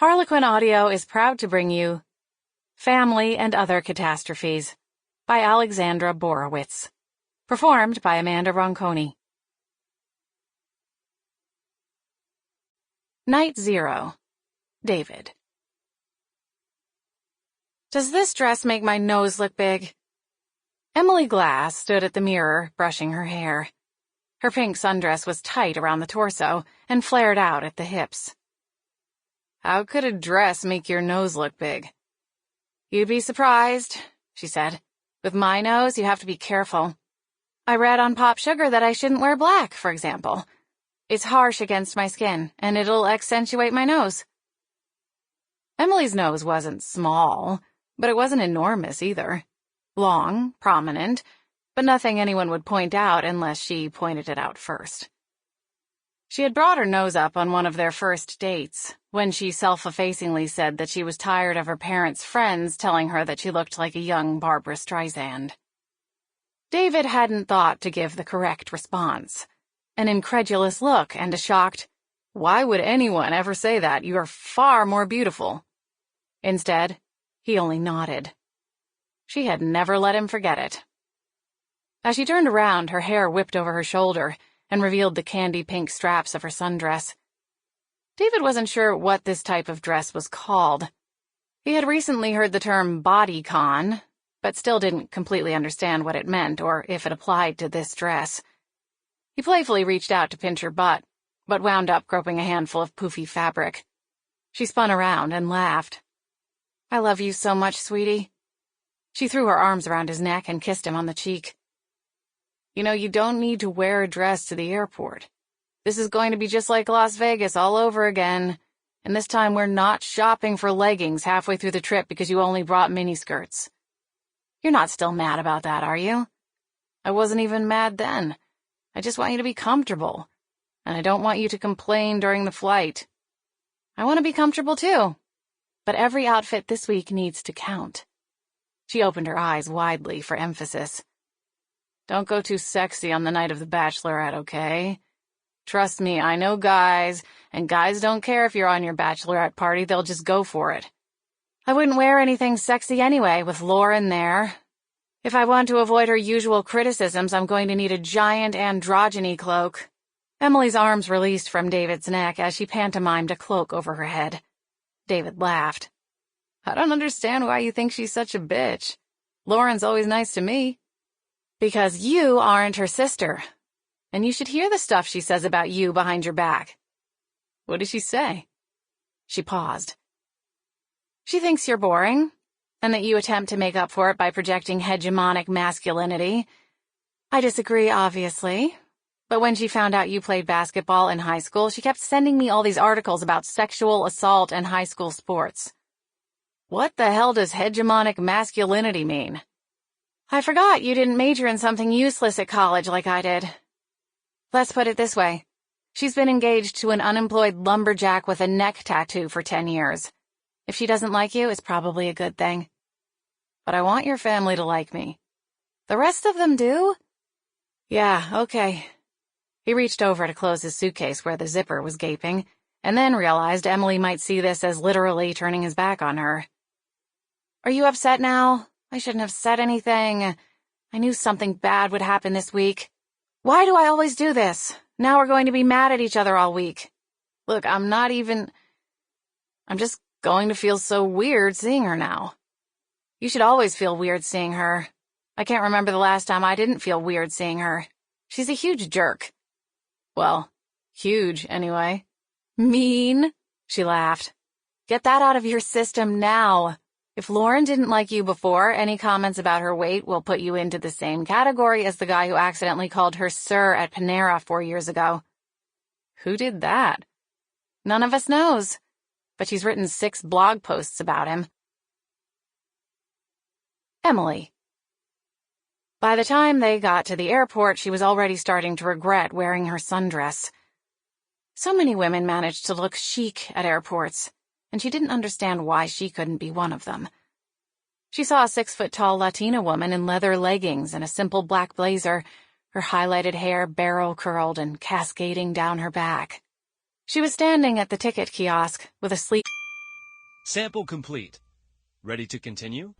Harlequin Audio is proud to bring you Family and Other Catastrophes by Alexandra Borowitz. Performed by Amanda Ronconi. Night 0. David. Does this dress make my nose look big? Emily Glass stood at the mirror, brushing her hair. Her pink sundress was tight around the torso and flared out at the hips. How could a dress make your nose look big? You'd be surprised, she said. With my nose, you have to be careful. I read on Pop Sugar that I shouldn't wear black, for example. It's harsh against my skin, and it'll accentuate my nose. Emily's nose wasn't small, but it wasn't enormous either. Long, prominent, but nothing anyone would point out unless she pointed it out first. She had brought her nose up on one of their first dates, when she self-effacingly said that she was tired of her parents' friends telling her that she looked like a young Barbra Streisand. David hadn't thought to give the correct response. An incredulous look and a shocked, "Why would anyone ever say that? You are far more beautiful." Instead, he only nodded. She had never let him forget it. As she turned around, her hair whipped over her shoulder and revealed the candy-pink straps of her sundress. David wasn't sure what this type of dress was called. He had recently heard the term bodycon, but still didn't completely understand what it meant or if it applied to this dress. He playfully reached out to pinch her butt, but wound up groping a handful of poofy fabric. She spun around and laughed. "I love you so much, sweetie." She threw her arms around his neck and kissed him on the cheek. "You know, you don't need to wear a dress to the airport. This is going to be just like Las Vegas all over again, and this time we're not shopping for leggings halfway through the trip because you only brought miniskirts. You're not still mad about that, are you? I wasn't even mad then. I just want you to be comfortable, and I don't want you to complain during the flight. I want to be comfortable too, but every outfit this week needs to count." She opened her eyes widely for emphasis. "Don't go too sexy on the night of the bachelorette, okay? Trust me, I know guys, and guys don't care if you're on your bachelorette party, they'll just go for it. I wouldn't wear anything sexy anyway, with Lauren there. If I want to avoid her usual criticisms, I'm going to need a giant androgyny cloak." Emily's arms released from David's neck as she pantomimed a cloak over her head. David laughed. "I don't understand why you think she's such a bitch. Lauren's always nice to me." "Because you aren't her sister. And you should hear the stuff she says about you behind your back." "What does she say?" She paused. "She thinks you're boring, and that you attempt to make up for it by projecting hegemonic masculinity. I disagree, obviously. But when she found out you played basketball in high school, she kept sending me all these articles about sexual assault and high school sports." "What the hell does hegemonic masculinity mean?" "I forgot you didn't major in something useless at college like I did. Let's put it this way. She's been engaged to an unemployed lumberjack with a neck tattoo for 10 years. If she doesn't like you, it's probably a good thing. But I want your family to like me." "The rest of them do?" "Yeah, okay." He reached over to close his suitcase where the zipper was gaping, and then realized Emily might see this as literally turning his back on her. "Are you upset now? I shouldn't have said anything. I knew something bad would happen this week. Why do I always do this? Now we're going to be mad at each other all week. Look, I'm just going to feel so weird seeing her now. You should always feel weird seeing her. I can't remember the last time I didn't feel weird seeing her. She's a huge jerk." "Well, huge, anyway." "Mean," she laughed. "Get that out of your system now. If Lauren didn't like you before, any comments about her weight will put you into the same category as the guy who accidentally called her Sir at Panera 4 years ago." "Who did that?" "None of us knows, but she's written 6 blog posts about him." Emily. By the time they got to the airport, she was already starting to regret wearing her sundress. So many women managed to look chic at airports, and she didn't understand why she couldn't be one of them. She saw a 6-foot-tall Latina woman in leather leggings and a simple black blazer, her highlighted hair barrel-curled and cascading down her back. She was standing at the ticket kiosk with a sleek Sample complete. Ready to continue?